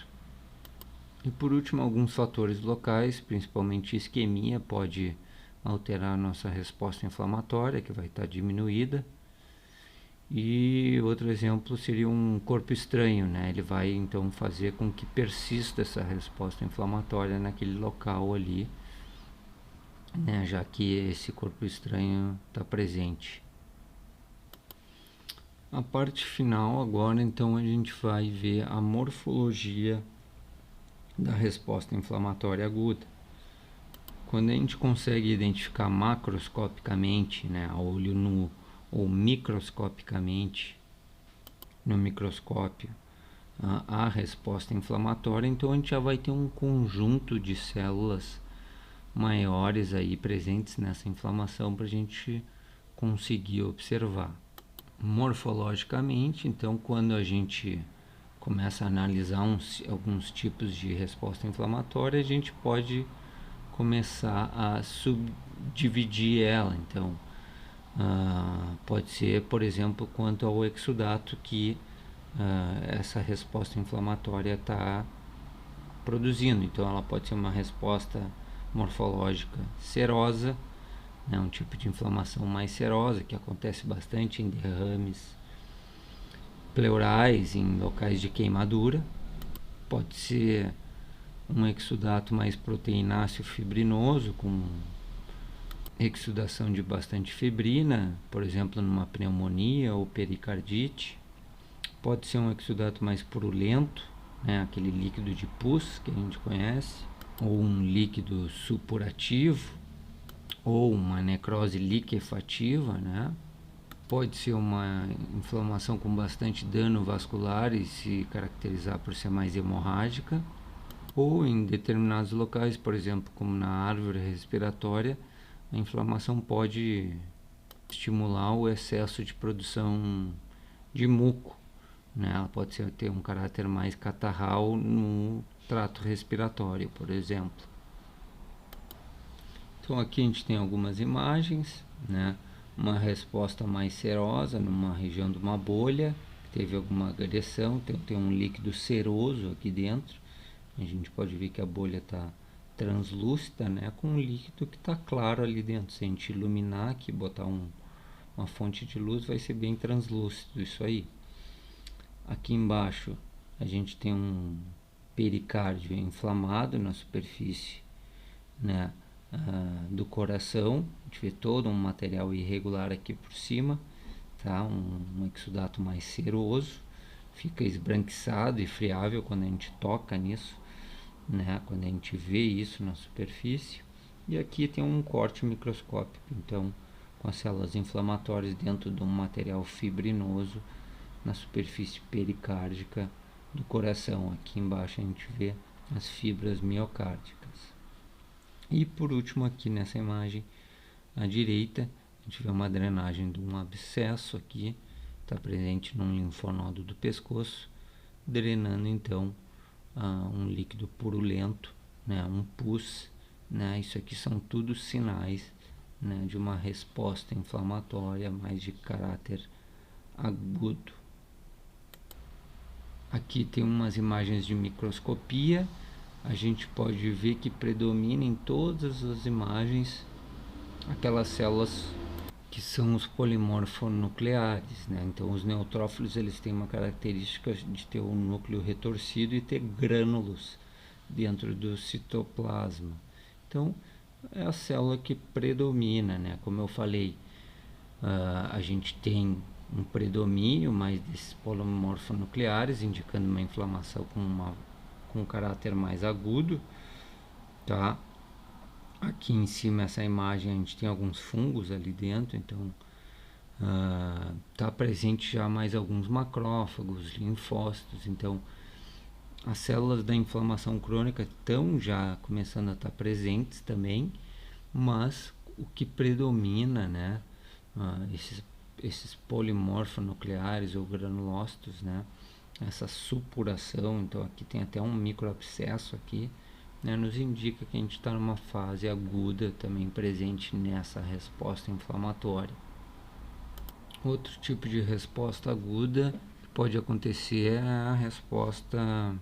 E por último, alguns fatores locais, principalmente isquemia, pode alterar a nossa resposta inflamatória, que vai estar diminuída. E outro exemplo seria um corpo estranho, né? Ele vai então fazer com que persista essa resposta inflamatória naquele local ali, né? Já que esse corpo estranho está presente. A parte final agora, então, a gente vai ver a morfologia da resposta inflamatória aguda. Quando a gente consegue identificar macroscopicamente, né, a olho nu, ou microscopicamente no microscópio, a resposta inflamatória, então a gente já vai ter um conjunto de células maiores aí presentes nessa inflamação para a gente conseguir observar. Morfologicamente, então, quando a gente começa a analisar alguns tipos de resposta inflamatória, a gente pode começar a subdividir ela. Então, pode ser, por exemplo, quanto ao exudato, que essa resposta inflamatória está produzindo. Então ela pode ser uma resposta morfológica serosa, né, um tipo de inflamação mais serosa que acontece bastante em derrames pleurais, em locais de queimadura. Pode ser um exudato mais proteináceo fibrinoso, com exudação de bastante fibrina, por exemplo, numa pneumonia ou pericardite. Pode ser um exudato mais purulento, né, aquele líquido de pus que a gente conhece, ou um líquido supurativo, ou uma necrose liquefativa, né? Pode ser uma inflamação com bastante dano vascular e se caracterizar por ser mais hemorrágica, ou em determinados locais, por exemplo, como na árvore respiratória, a inflamação pode estimular o excesso de produção de muco, né? Ela pode ter um caráter mais catarral no trato respiratório, por exemplo. Então aqui a gente tem algumas imagens, né? Uma resposta mais serosa numa região de uma bolha, teve alguma agressão, tem um líquido seroso aqui dentro. A gente pode ver que a bolha está translúcida, né? Com um líquido que está claro ali dentro. Se a gente iluminar aqui, botar uma fonte de luz, vai ser bem translúcido isso aí. Aqui embaixo a gente tem um pericárdio inflamado na superfície, né, do coração. A gente vê todo um material irregular aqui por cima, tá? Um exudato mais seroso, fica esbranquiçado e friável quando a gente toca nisso, né? Quando a gente vê isso na superfície. E aqui tem um corte microscópico, então, com as células inflamatórias dentro de um material fibrinoso na superfície pericárdica do coração. Aqui embaixo a gente vê as fibras miocárdicas. E por último, aqui nessa imagem à direita, a gente vê uma drenagem de um abscesso aqui, está presente num linfonodo do pescoço, drenando então um líquido purulento, né, um pus, né? Isso aqui são tudo sinais, né, de uma resposta inflamatória mais de caráter agudo. Aqui tem umas imagens de microscopia. A gente pode ver que predomina em todas as imagens aquelas células que são os polimorfonucleares, né? Então os neutrófilos eles têm uma característica de ter o núcleo retorcido e ter grânulos dentro do citoplasma. Então é a célula que predomina, né? Como eu falei, a gente tem um predomínio mais desses polimorfonucleares, indicando uma inflamação com um caráter mais agudo, tá? Aqui em cima, essa imagem, a gente tem alguns fungos ali dentro, então está presente já mais alguns macrófagos, linfócitos. Então as células da inflamação crônica estão já começando a estar presentes também, mas o que predomina, né, esses polimorfonucleares ou granulócitos, né, essa supuração. Então aqui tem até um microabscesso aqui, né, nos indica que a gente está numa fase aguda também presente nessa resposta inflamatória. Outro tipo de resposta aguda que pode acontecer é a resposta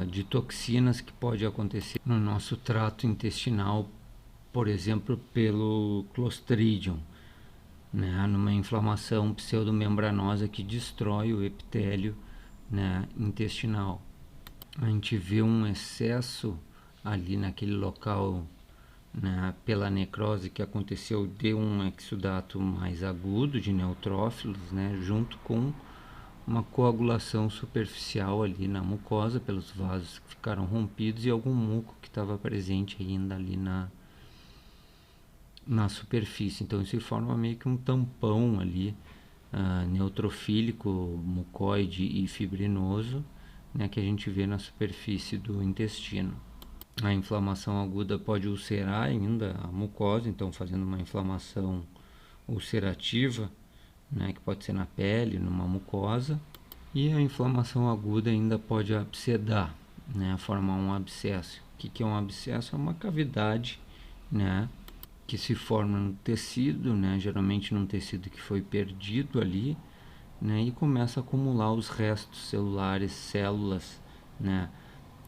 de toxinas que pode acontecer no nosso trato intestinal, por exemplo, pelo Clostridium, né, numa inflamação pseudomembranosa que destrói o epitélio, né, intestinal. A gente vê um excesso ali naquele local, né, pela necrose que aconteceu de um exudato mais agudo de neutrófilos, né, junto com uma coagulação superficial ali na mucosa pelos vasos que ficaram rompidos e algum muco que estava presente ainda ali na superfície. Então isso forma meio que um tampão ali, neutrofílico, mucoide e fibrinoso, né, que a gente vê na superfície do intestino. A inflamação aguda pode ulcerar ainda a mucosa, então fazendo uma inflamação ulcerativa, né, que pode ser na pele, numa mucosa. E a inflamação aguda ainda pode abscedar, né, formar um abscesso. O que é um abscesso? É uma cavidade, né, que se forma no tecido, né, geralmente num tecido que foi perdido ali, né, e começa a acumular os restos celulares, células, né,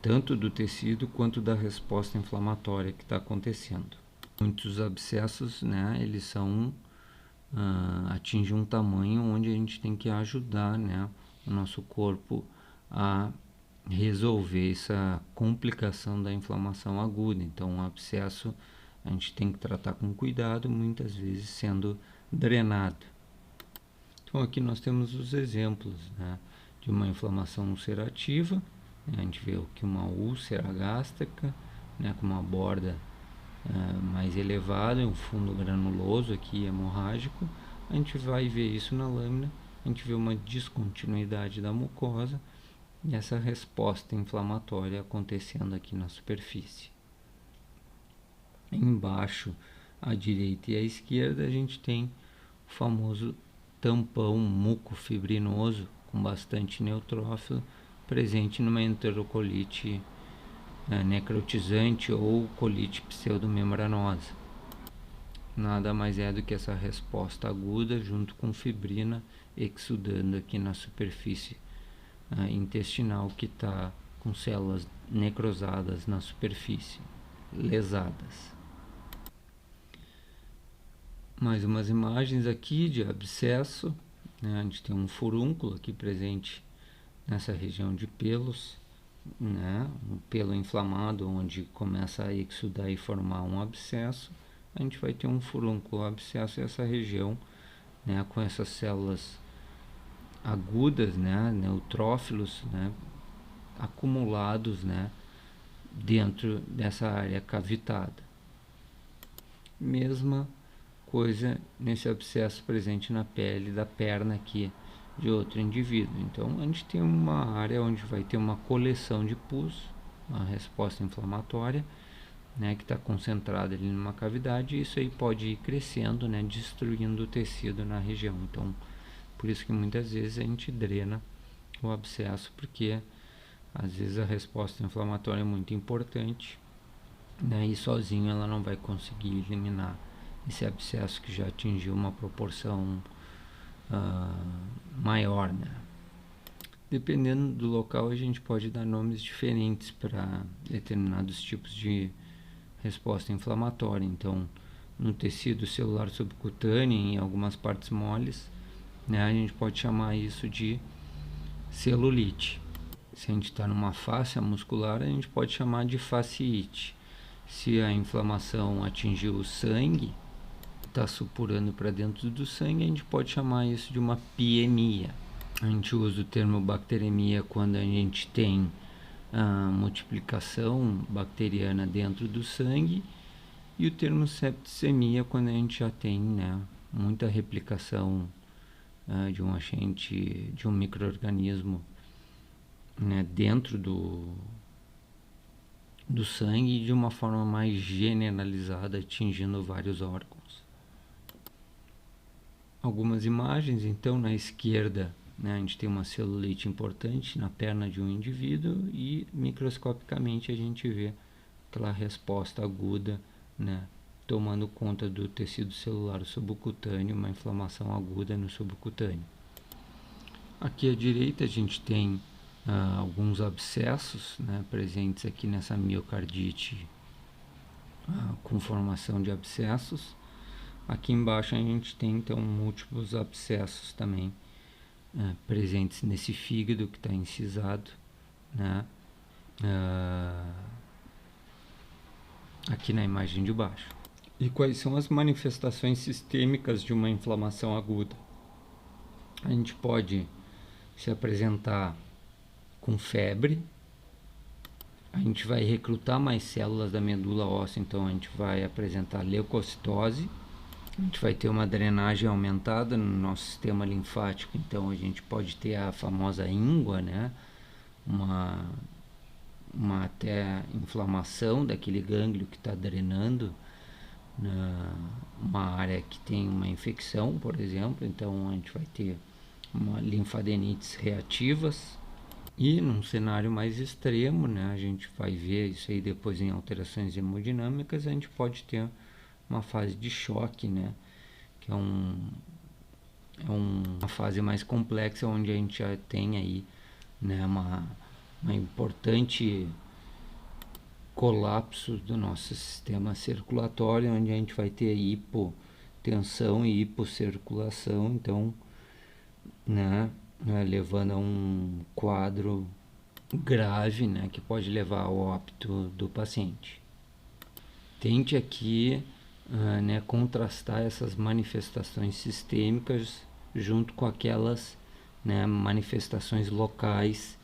tanto do tecido quanto da resposta inflamatória que está acontecendo. Muitos abscessos, né, eles são atingem um tamanho onde a gente tem que ajudar, né, o nosso corpo a resolver essa complicação da inflamação aguda. Então, um abscesso a gente tem que tratar com cuidado, muitas vezes sendo drenado. Então, aqui nós temos os exemplos, né, de uma inflamação ulcerativa. A gente vê aqui uma úlcera gástrica, né, com uma borda mais elevada, um fundo granuloso aqui hemorrágico. A gente vai ver isso na lâmina, a gente vê uma descontinuidade da mucosa e essa resposta inflamatória acontecendo aqui na superfície. Embaixo, à direita e à esquerda, a gente tem o famoso tampão mucofibrinoso com bastante neutrófilo presente numa enterocolite necrotizante ou colite pseudomembranosa. Nada mais é do que essa resposta aguda junto com fibrina exudando aqui na superfície intestinal que está com células necrosadas na superfície, lesadas. Mais umas imagens aqui de abscesso, né? A gente tem um furúnculo aqui presente nessa região de pelos, né? Um pelo inflamado onde começa a exudar e formar um abscesso. A gente vai ter um furúnculo, abscesso e essa região, né, com essas células agudas, né, neutrófilos, né, acumulados, né, dentro dessa área cavitada. Mesma coisa nesse abscesso presente na pele da perna aqui de outro indivíduo. Então a gente tem uma área onde vai ter uma coleção de pus, uma resposta inflamatória, né, que está concentrada ali numa cavidade, e isso aí pode ir crescendo, né, destruindo o tecido na região. Então, por isso que muitas vezes a gente drena o abscesso, porque às vezes a resposta inflamatória é muito importante, né, e sozinho ela não vai conseguir eliminar esse abscesso que já atingiu uma proporção maior, né. Dependendo do local, a gente pode dar nomes diferentes para determinados tipos de resposta inflamatória. Então, no tecido celular subcutâneo, em algumas partes moles, né, a gente pode chamar isso de celulite. Se a gente está numa face muscular, a gente pode chamar de fasciite. Se a inflamação atingiu o sangue, está supurando para dentro do sangue, a gente pode chamar isso de uma piemia. A gente usa o termo bacteremia quando a gente tem a multiplicação bacteriana dentro do sangue, e o termo septicemia quando a gente já tem, né, muita replicação de um agente, de um micro-organismo, né, dentro do sangue de uma forma mais generalizada, atingindo vários órgãos. Algumas imagens, então, na esquerda, né, a gente tem uma celulite importante na perna de um indivíduo e microscopicamente a gente vê aquela resposta aguda, né, tomando conta do tecido celular subcutâneo, uma inflamação aguda no subcutâneo. Aqui à direita a gente tem alguns abscessos, né, presentes aqui nessa miocardite com formação de abscessos. Aqui embaixo a gente tem então múltiplos abscessos também presentes nesse fígado que está incisado, né, aqui na imagem de baixo. E quais são as manifestações sistêmicas de uma inflamação aguda? A gente pode se apresentar com febre, a gente vai recrutar mais células da medula óssea, então a gente vai apresentar leucocitose, a gente vai ter uma drenagem aumentada no nosso sistema linfático, então a gente pode ter a famosa íngua, né? Uma até inflamação daquele gânglio que está drenando uma área que tem uma infecção, por exemplo. Então a gente vai ter uma linfadenites reativas. E num cenário mais extremo, né, a gente vai ver isso aí depois em alterações hemodinâmicas, a gente pode ter uma fase de choque, né, que é é uma fase mais complexa, onde a gente já tem aí, né, uma importante colapso do nosso sistema circulatório, onde a gente vai ter hipotensão e hipocirculação, então, né, levando a um quadro grave, né, que pode levar ao óbito do paciente. Tente aqui, né, contrastar essas manifestações sistêmicas junto com aquelas, né, manifestações locais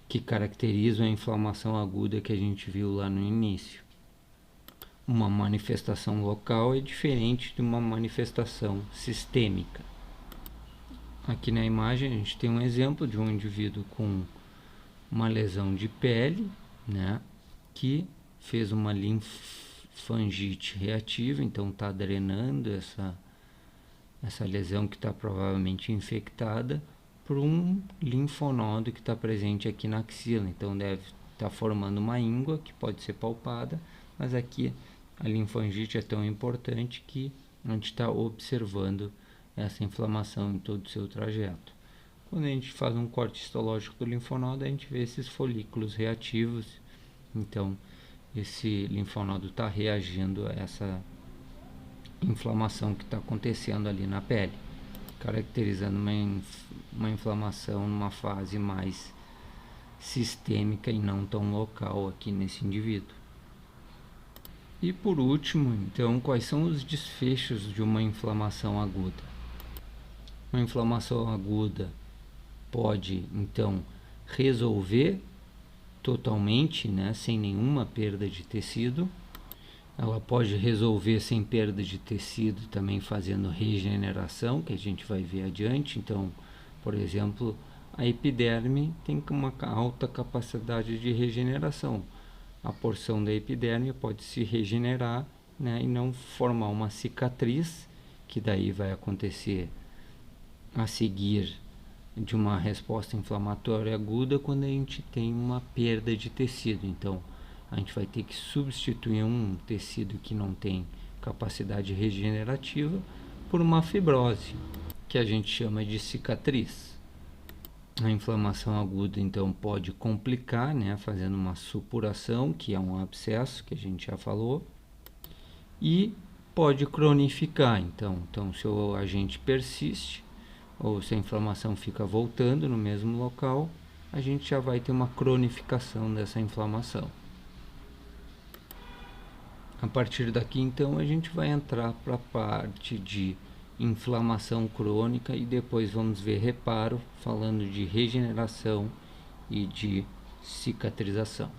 que caracterizam a inflamação aguda que a gente viu lá no início. Uma manifestação local é diferente de uma manifestação sistêmica. Aqui na imagem a gente tem um exemplo de um indivíduo com uma lesão de pele, né, que fez uma linfangite reativa, então está drenando essa lesão que está provavelmente infectada por um linfonodo que está presente aqui na axila. Então deve estar formando uma íngua que pode ser palpada, mas aqui a linfangite é tão importante que a gente está observando essa inflamação em todo o seu trajeto. Quando a gente faz um corte histológico do linfonodo, a gente vê esses folículos reativos. Então, esse linfonodo está reagindo a essa inflamação que está acontecendo ali na pele, caracterizando uma inflamação numa fase mais sistêmica e não tão local aqui nesse indivíduo. E por último, então, quais são os desfechos de uma inflamação aguda? Uma inflamação aguda pode, então, resolver totalmente, né, sem nenhuma perda de tecido. Ela pode resolver sem perda de tecido, também fazendo regeneração, que a gente vai ver adiante. Então, por exemplo, a epiderme tem uma alta capacidade de regeneração. A porção da epiderme pode se regenerar, né, e não formar uma cicatriz, que daí vai acontecer a seguir de uma resposta inflamatória aguda quando a gente tem uma perda de tecido. Então, a gente vai ter que substituir um tecido que não tem capacidade regenerativa por uma fibrose, que a gente chama de cicatriz. A inflamação aguda, então, pode complicar, né, fazendo uma supuração, que é um abscesso, que a gente já falou, e pode cronificar. Então se o agente persiste, ou se a inflamação fica voltando no mesmo local, a gente já vai ter uma cronificação dessa inflamação. A partir daqui, então, a gente vai entrar para a parte de inflamação crônica e depois vamos ver reparo, falando de regeneração e de cicatrização.